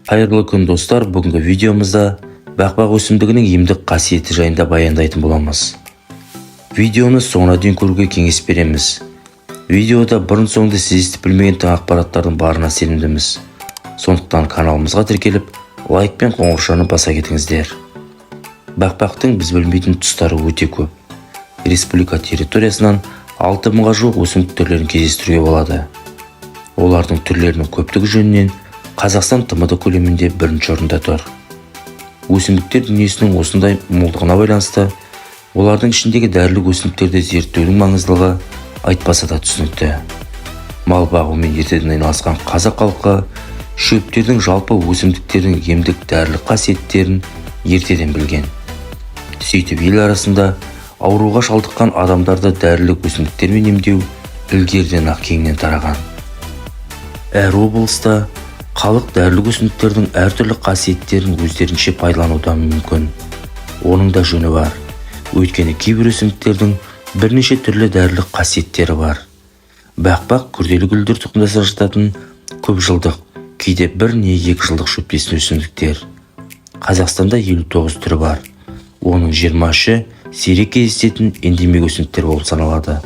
Қайырлы күн достар, бүгінгі видеомызда бақбақ өсімдігінің емдік қасиеті жайында баяндайтын боламыз. Видеоны соңына дейін көруге кеңес береміз. Видеода бұрын-соңды сіз естіп білмеген тың ақпараттардың барына сенімдіміз. Сондықтан каналымызға тіркеліп, лайк пен қоңыршаны баса кетіңіздер. Бақбақтың біз білмейтін тұстары өте көп. Республика территориясынан 6000-ға жуық өсімдік түрлерін кездестіруге болады. Олардың түрлерінің көптігі жөнінен Қазақстан ТМД көлемінде бірінші орында тұр. Өсімдіктер дүниесінің осындай молдығына байланысты, олардың ішіндегі дәрілік өсімдіктерді зерттеудің маңыздылығы айтпаса да түсінікті. Мал бағумен ертеден айналысқан қазақ халқы шөптердің жалпы өсімдіктердің емдік дәрілік қасиеттерін ертеден білген. Сөйтіп ел арасында ауруға шалдыққан адамдарды дәрілік өсімдіктермен емдеу ілгеріден-ақ кеңінен тараған. Әр облыста халық дәрілік өсімдіктердің әртүрлі қасиеттерін өздерінше пайдаланудан мүмкін. Оның да жөні бар. Өйткені кейбір өсімдіктердің бірнеше түрлі дәрілік қасиеттері бар. Бақбақ күрделі гүлдер тұқымдасына жататын көп жылдық, кейде 1 не 2 жылдық шөптесін өсімдіктер. Қазақстанда 59 түрі бар. Оның 23-і сирек кездесетін эндемик өсімдіктер болып саналады.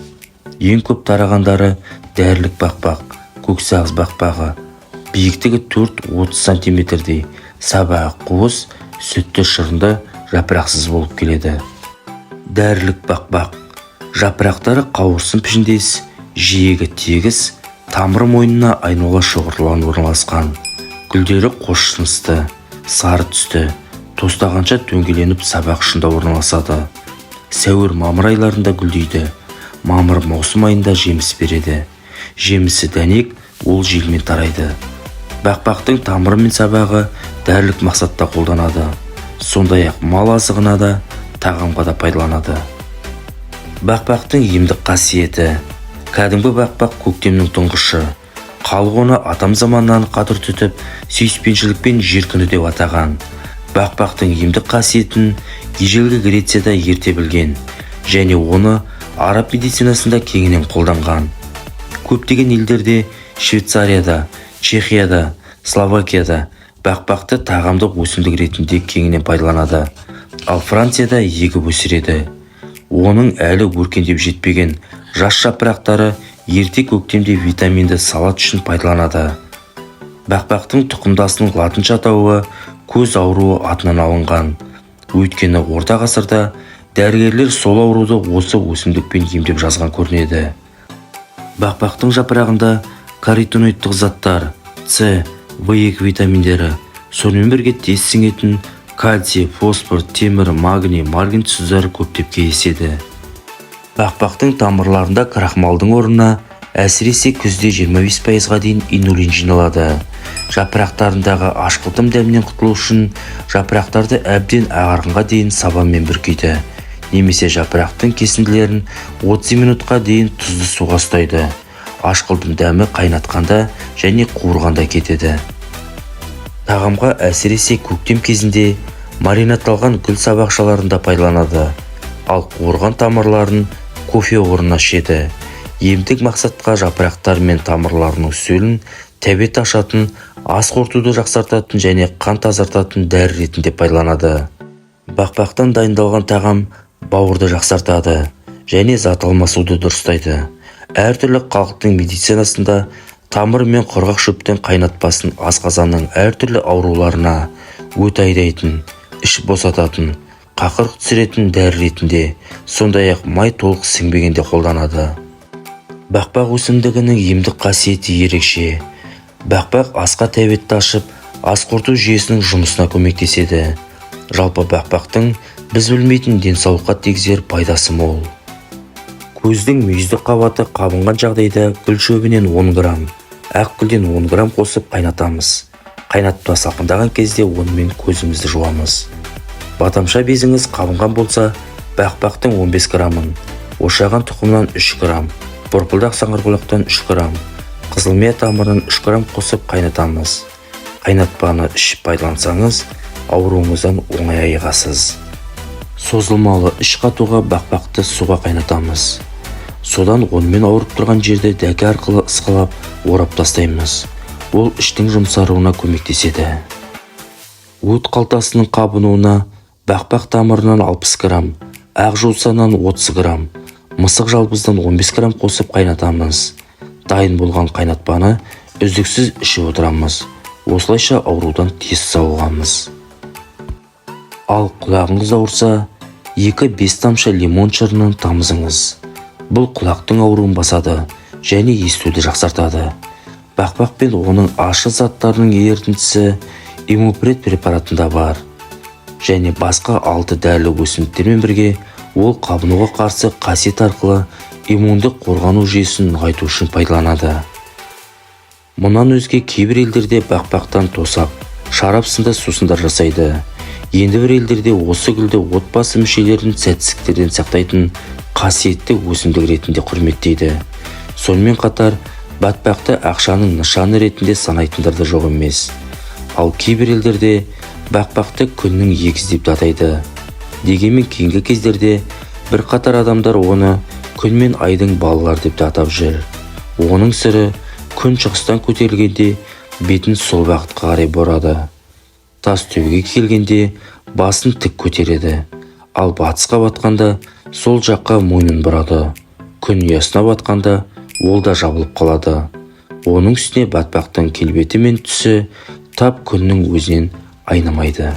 Ең көп тарағандары дәрілік бақбақ, көксағыз бақбағы, биіктігі 4-30 сантиметрдей, сабағы қуыс, сүтті шырынды, жапырақсыз болып келеді. Дәрілік бақбақ. Жапырақтары қауырсын пішіндес, жиегі тегіс, тамыр мойнына айнола шоғырлан орналасқан. Гүлдері қош жынысты, сары түсті, тостағанша дөңгеленіп сабақ ұшында орналасады. Сәуір-мамыр айларында гүлдейді. Мамыр-маусым айында жеміс береді. Жемісі дәнек, ол желмен тарайды. Бақбақтың тамыры мен сабағы дәрілік мақсатта қолданады. Сондай-ақ мал азығына да, тағамға да пайдаланады. Бақбақтың емдік қасиеті. Кәдімгі бақбақ көктемнің тұңғышы. Халық оны атам заманнан қадір тұтып, сүйіспеншілікпен жер күні деп атаған. Бақбақтың емдік қасиетін ежелгі Грецияда ерте білген, және оны араб медицинасында кеңінен қолданған. Көптеген елдерде, Швейцарияда, Чехияда, Словакияда бақбақты тағамдық өсімдік ретінде кеңінен пайдаланады. Ал Францияда егіп өсіреді. Оның әлі өркендеп жетпеген жас жапырақтары ерте көктемде витаминді салат үшін пайдаланады. Бақбақтың тұқымдасының латынша атауы көз ауруы атынан алынған. Өйткені орта ғасырда дәрігерлер сол ауруды осы өсімдікпен емдеп жазған көрінеді. Бақбақтың жапырағында каротиноидтық заттар, С, В2 витаминдері, сонымен бірге тез сіңетін кальций, фосфор, темір, магний, марганец тұздары көптеп кездеседі. Бақбақтың тамырларында крахмалдың орнына әсіресе күзде 25%-ға дейін инулин жиналады. Жапырақтарындағы ашқылтым дәмінен құтылу үшін жапырақтарды әбден ағарғанға дейін сабанмен бүркейді. Немесе жапырақтың кесінділерін 30 минутқа дейін тұзды суға ұстайды. Ашқылтым дәмі қайнатқанда және қуырғанда кетеді. Тағамға әсіресе көктем кезінде маринатталған гүл сабақшаларында пайдаланады. Ал қуырған тамырларын кофе орнына ішеді. Емдік мақсатқа жапырақтар мен тамырларының сөлін тәбет ашатын, ас қорытуды жақсартатын және қан тазартатын дәрі ретінде пайдаланады. Бақбақтан дайындалған тағам бауырды жақсартады және зат алмасуды дұрыстайды. Әртүрлі халықтың медицинасында тамыр мен құрғақ шөптен қайнатпасын асқазанның әртүрлі ауруларына, өт айдайтын, іш босататын, қақыр түсіретін дәрі ретінде, сондай-ақ май толық сіңбегенде қолданады. Бақбақ өсімдігінің емдік қасиеті ерекше. Бақбақ асқа тәбетті ашып, ас қорыту жүйесінің жұмысына көмектеседі. Жалпы бақбақтың біз білмейтін денсаулыққа тигізер пайдасы мол. Көздің мүйізді қабаты қабынған жағдайда гүл шөбінен 10 грамм, ақ гүлден 10 грамм қосып қайнатамыз. Қайнатпа салқындаған кезде онымен көзімізді жуамыз. Батамша безіңіз қабынған болса, бақбақтың 15 граммын, ошаған тұқымынан 3 грамм, борпылдақ саңырқұлақтан 3 грамм, қызылмия тамырын 3 грамм қосып қайнатамыз. Қайнатпаны ішіп пайдалансаңыз, ауруыңыздан оңай айығасыз. Созылмалы іш қатуға бақбақты суға қайнатамыз. Содан онымен ауырып тұрған жерді дәке арқылы ысқылап, орап тастаймыз. Ол іштің жұмсаруына көмектеседі. От қалтасының қабынуына бақбақ тамырынан 60 грамм, ақ жусаннан 30 грамм, мысық жалбыздан 15 грамм қосып қайнатамыз. Дайын болған қайнатпаны үздіксіз ішіп отырамыз. Осылайша аурудан тез сауығамыз. Ал құлағыңыз ауырса, 2-5 тамшы лимон шырынын тамызыңыз. Бұл құлақтың ауруын басады және естуді жақсартады. Бақбақ пен оның ащы заттарының ерітіндісі иммупред препаратында бар. Және басқа 6 дәрілі өсімдіктермен бірге ол қабынуға қарсы қасиет арқылы иммундық қорғану жүйесін нығайту үшін пайдаланады. Мұнан өзге кейбір елдерде бақбақтан тосап, шарап сынды сусындар жасайды. Енді бір елдерде осы гүлді отбасы мүшелерін сәтсіздіктерден сақтайтын қасиетті өсімдік ретінде құрметтейді. Сонымен қатар бақбақты ақшаның нышаны ретінде санайтындар да жоқ емес. Ал кейбір елдерде бақбақты күннің егізі деп атайды. Дегенмен кейінгі кездерде бірқатар адамдар оны күн мен айдың балалары деп атап жүр. Оның сыры күн шығыстан көтерілгенде бетін сол бағытқа қарай бұрады. Тас төбеге келгенде басын тік көтереді. Ал батысқа батқанда сол жаққа мойнын бұрады. Күн ұясына батқанда ол да жабылып қалады. Оның үстіне батпақтың келбеті мен түсі тап күннің өзінен айнымайды.